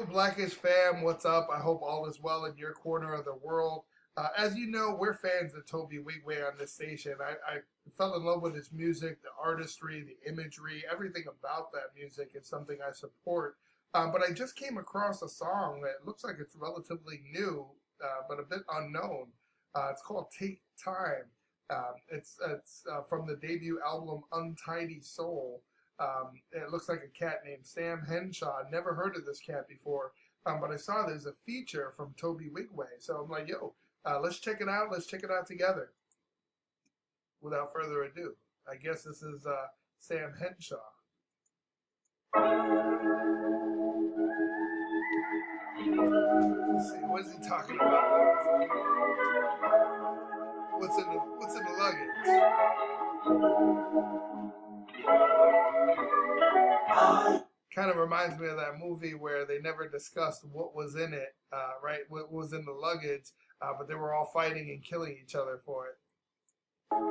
Blackish fam, what's up? I hope all is well in your corner of the world. As you know, we're fans of Tobe Nwigwe on this station. I fell in love with his music, the artistry, the imagery, everything about that music is something I support. But I just came across a song that looks like it's relatively new, but a bit unknown. It's called Take Time. It's from the debut album Untidy Soul. It looks like a cat named Samm Henshaw. Never heard of this cat before, but I saw there's a feature from Tobe Nwigwe. So I'm like, yo, let's check it out. Let's check it out together. Without further ado, I guess this is Samm Henshaw. Let's see, what is he talking about? What's in the luggage? Kind of reminds me of that movie where they never discussed what was in it, right? What was in the luggage, but they were all fighting and killing each other for it. Let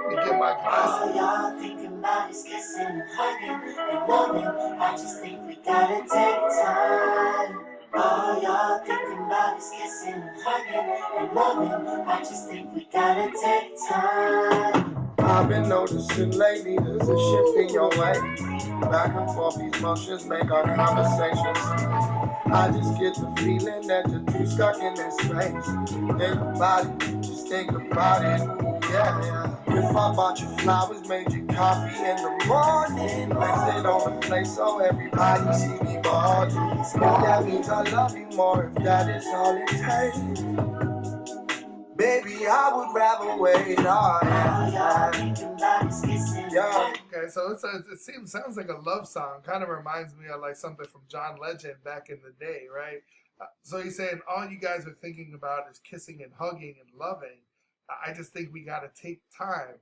me get my glasses. All y'all thinking about is kissing and hugging and loving. I just think we gotta take time. All y'all thinking about is kissing and hugging and loving. I just think we gotta take time. I've been noticing lately there's a shift in your way. Back and forth, these motions make our conversations. I just get the feeling that you're too stuck in this space. Think about it, just think about it. Ooh, yeah. If I bought you flowers, made you coffee in the morning, placed it on the plate so everybody see me balling. That means I love you more if that is all it takes. Baby, I would rather wait on Yeah. Okay, so sounds like a love song. Kind of reminds me of like something from John Legend back in the day, right? So he's saying all you guys are thinking about is kissing and hugging and loving. I just think we got to take time.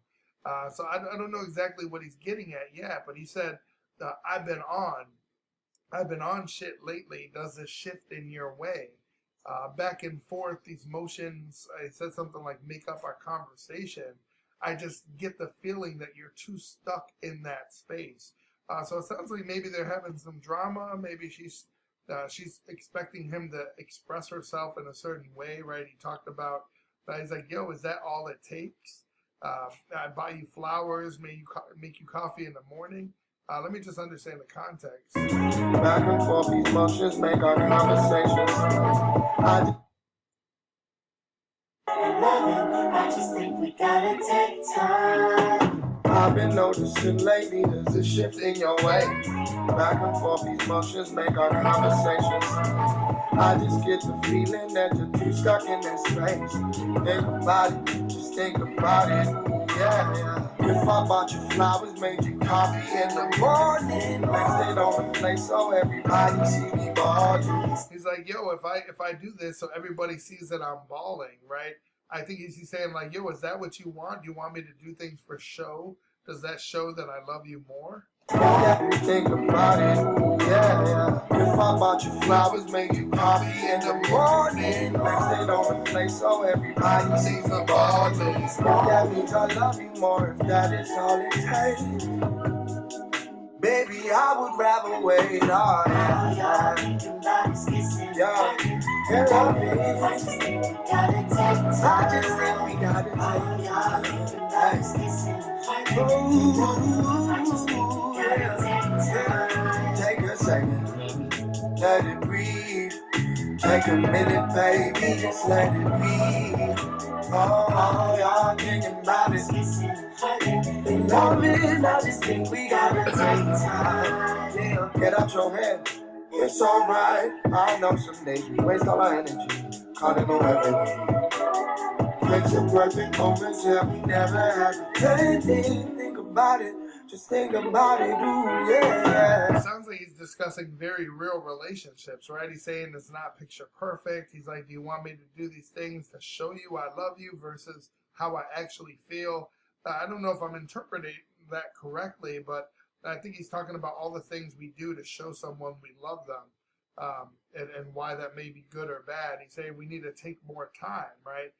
So I don't know exactly what he's getting at yet, but he said, I've been on shit lately. Does this shift in your way? Back and forth, these motions. I said something like make up our conversation. I just get the feeling that you're too stuck in that space. So it sounds like maybe they're having some drama. Maybe she's expecting him to express herself in a certain way, right? He talked about, he's like, yo, is that all it takes? I buy you flowers, make you coffee in the morning. Let me just understand the context. Back and forth, these motions make our conversations. I just think we gotta take time. I've been noticing lately there's a shift in your way. Back and forth, these motions make our conversations. I just get the feeling that you're too stuck in this space. Think about it, just think about it. Ooh, yeah. If I bought you flowers, made you coffee in the morning, placed it on the plate so everybody see me balling. He's like, yo, if I do this so everybody sees that I'm balling, right? I think he's saying like, yo, is that what you want? Do you want me to do things for show? Does that show that I love you more? Think about it, ooh, yeah. If I bought you flowers, made you coffee in the morning, placed it on the plate so everybody sees me balling. That means I love you more if that is all it takes. Baby, I would rather wait on All y'all thinking about is kissing and hugging and love it. I just think we gotta take time. I just think we gotta All take y'all thinking about is kissing and hugging I just think we gotta take time. Take a second, let it breathe. Take a minute, baby, just let it be. Oh, y'all thinking about it, Kissing and hugging and loving. I just think we gotta take time. Yeah, get out your head. It's alright. I know some days we waste all our energy, caught in the weather. Picture perfect moments that we never had pretending. Think about it, just think about it, ooh, yeah. It sounds like he's discussing very real relationships, right? He's saying it's not picture perfect. He's like, do you want me to do these things to show you I love you versus how I actually feel? I don't know if I'm interpreting that correctly, but I think he's talking about all the things we do to show someone we love them, and why that may be good or bad. He's saying we need to take more time, right?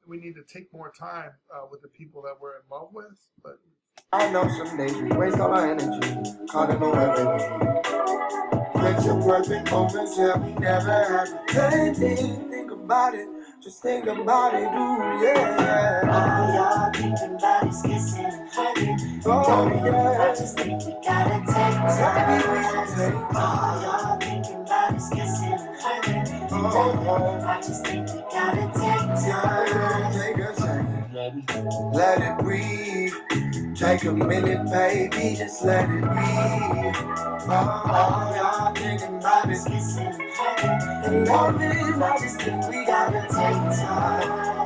We need to take more time with the people that we're in love with, but I know some days we waste all our energy, caught in the weather. Picture perfect moments, yeah, we never had pretending. Think about it, just think about it, ooh, yeah. All y'all thinking about is kissing and hugging. Oh, yeah. I just think we gotta take Maybe we time. should take All time. y'all thinking about is kissing and hugging. Oh, I just think we gotta take yeah, time. take a second. Let it breathe. Take a minute, baby, just let it be. All y'all thinking about is Kissing and hugging. and loving. I just think we gotta take time.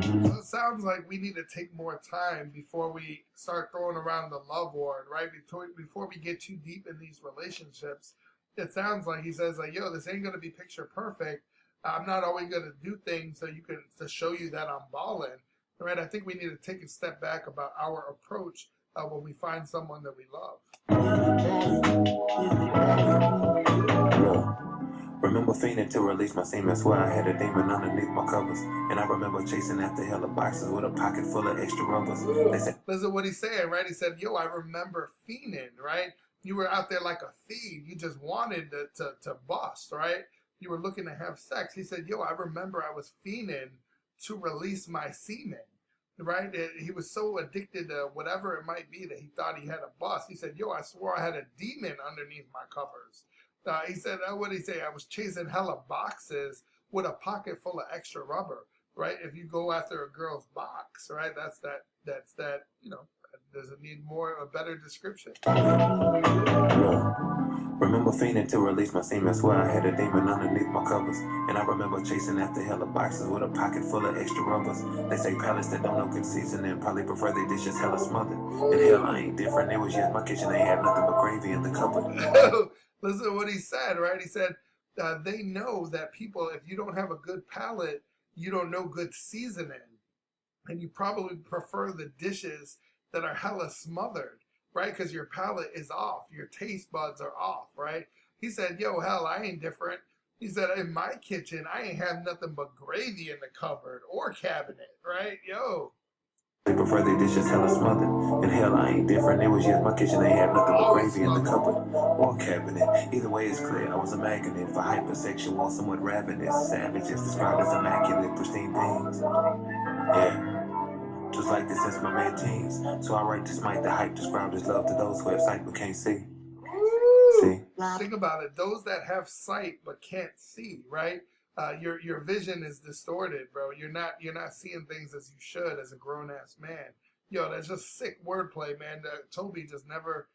So it sounds like we need to take more time before we start throwing around the love word, right? Before we get too deep in these relationships, it sounds like he says like, "Yo, this ain't gonna be picture perfect. I'm not always gonna do things to show you that I'm balling." Right? I think we need to take a step back about our approach when we find someone that we love. Remember fiending to release my semen. Swear I had a demon underneath my covers. And I remember chasing after hella boxes with a pocket full of extra rubbers. They said, Listen what he's saying, right? He said, "Yo, I remember fiending, right? You were out there like a thief. You just wanted to bust, right? You were looking to have sex." He said, "Yo, I remember I was fiending to release my semen." Right? He was so addicted to whatever it might be that he thought he had a bust. He said, "Yo, I swore I had a demon underneath my covers." He said, what did he say? "I was chasing hella boxes with a pocket full of extra rubber." Right? If you go after a girl's box, right? That's that. Does it need a better description? remember fiending to release my semen. Swear I had a demon underneath my covers. And I remember chasing after hella boxes with a pocket full of extra rubbers. They say palates that don't know good seasoning probably prefer their dishes hella smothered. And hell, I ain't different. It was just my kitchen ain't had nothing but gravy in the cupboard. Listen to what he said, right? He said, they know that people, if you don't have a good palate, you don't know good seasoning. And you probably prefer the dishes that are hella smothered, right? Because your palate is off, your taste buds are off, right? He said, "Yo, hell, I ain't different." He said, "In my kitchen, I ain't have nothing but gravy in the cupboard or cabinet, right? Yo." They prefer their dishes hella smothered. And hell, I ain't different. It was just my kitchen ain't had nothing but gravy in the cupboard or cabinet. Either way, it's clear I was a magnet for hypersexual, somewhat ravenous savages described as immaculate, pristine beings. Yeah. Just like this since my mid-teens. So I write this mic, the hype described as love to those who have sight but can't see. See? Think about it. Those that have sight but can't see, right? Your vision is distorted, bro. You're not seeing things as you should as a grown ass man. Yo, that's just sick wordplay, man. Toby just never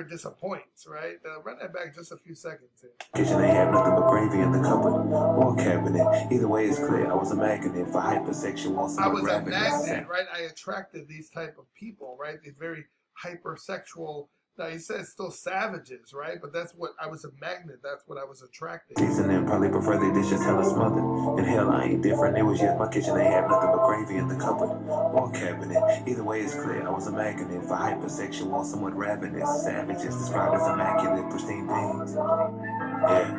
disappoints, right? Run that back just a few seconds here. Kitchen ain't had nothing but gravy in the cupboard or cabinet. Either way, it's clear I was a magnet for hypersexual. I was a magnet, right? I attracted these type of people, right? These very hypersexual. Now he says still savages, right? But that's what I was a magnet. That's what I was attracted. Seasoning probably prefer their dishes hella smothered. And hell, I ain't different. It was just my kitchen ain't had nothing but gravy in the cupboard or cabinet. Either way, it's clear I was a magnet for hypersexual, somewhat ravenous savages described as immaculate, pristine beings. Yeah.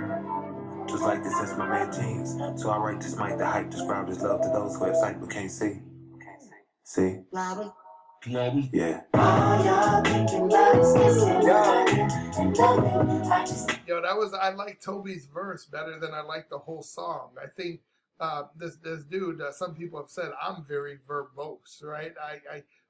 Just like this since my mid-teens. So I write this mic, the hype described as love to those who have sight but can't see. See? Yeah. Yo, I like Toby's verse better than I like the whole song. I think this dude, some people have said I'm very verbose, right?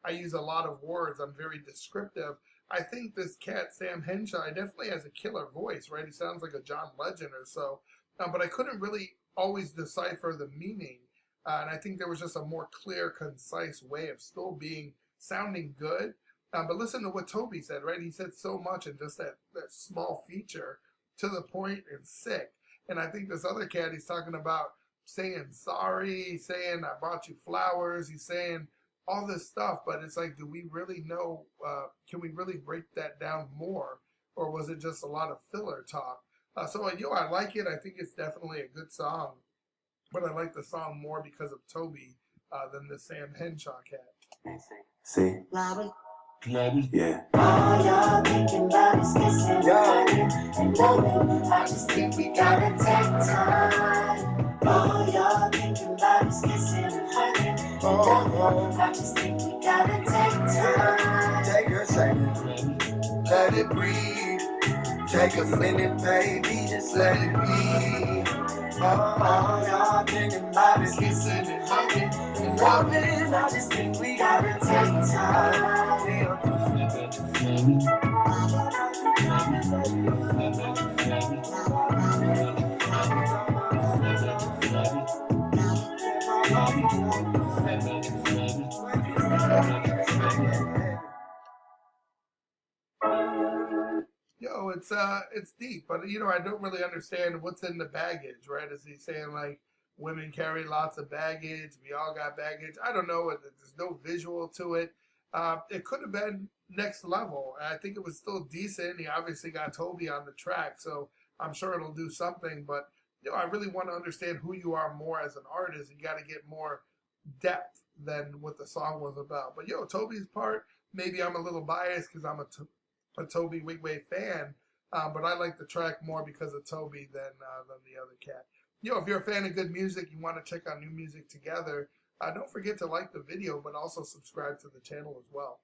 I use a lot of words. I'm very descriptive. I think this cat, Samm Henshaw, definitely has a killer voice, right? He sounds like a John Legend or so. But I couldn't really always decipher the meaning. And I think there was just a more clear, concise way of still sounding good. But listen to what Toby said, right? He said so much in just that small feature, to the point and sick. And I think this other cat, he's talking about saying sorry, he's saying I brought you flowers, he's saying all this stuff, but it's like, do we really know, can we really break that down more? Or was it just a lot of filler talk? So I like it. I think it's definitely a good song. But I like the song more because of Toby than the Samm Henshaw cat. See? Yeah. All y'all thinking about is kissing and hugging and loving. I just think we gotta take time. All y'all thinking about is kissing and hugging and loving. I just think we gotta take time. Take a second, let it breathe. Take a minute, baby, just let it be. All y'all thinking about is kissing and hugging and loving. I just think we gotta take time. Yo, it's deep, but I don't really understand what's in the baggage, right? Is he saying like women carry lots of baggage? We all got baggage. I don't know. There's no visual to it. It could have been next level. I think it was still decent. He obviously got Toby on the track, so I'm sure it'll do something. But I really want to understand who you are more as an artist. You got to get more depth than what the song was about. But Toby's part, maybe I'm a little biased because I'm a Tobe Nwigwe fan, but I like the track more because of Toby than the other cat. If you're a fan of good music, you want to check out new music together, don't forget to like the video, but also subscribe to the channel as well.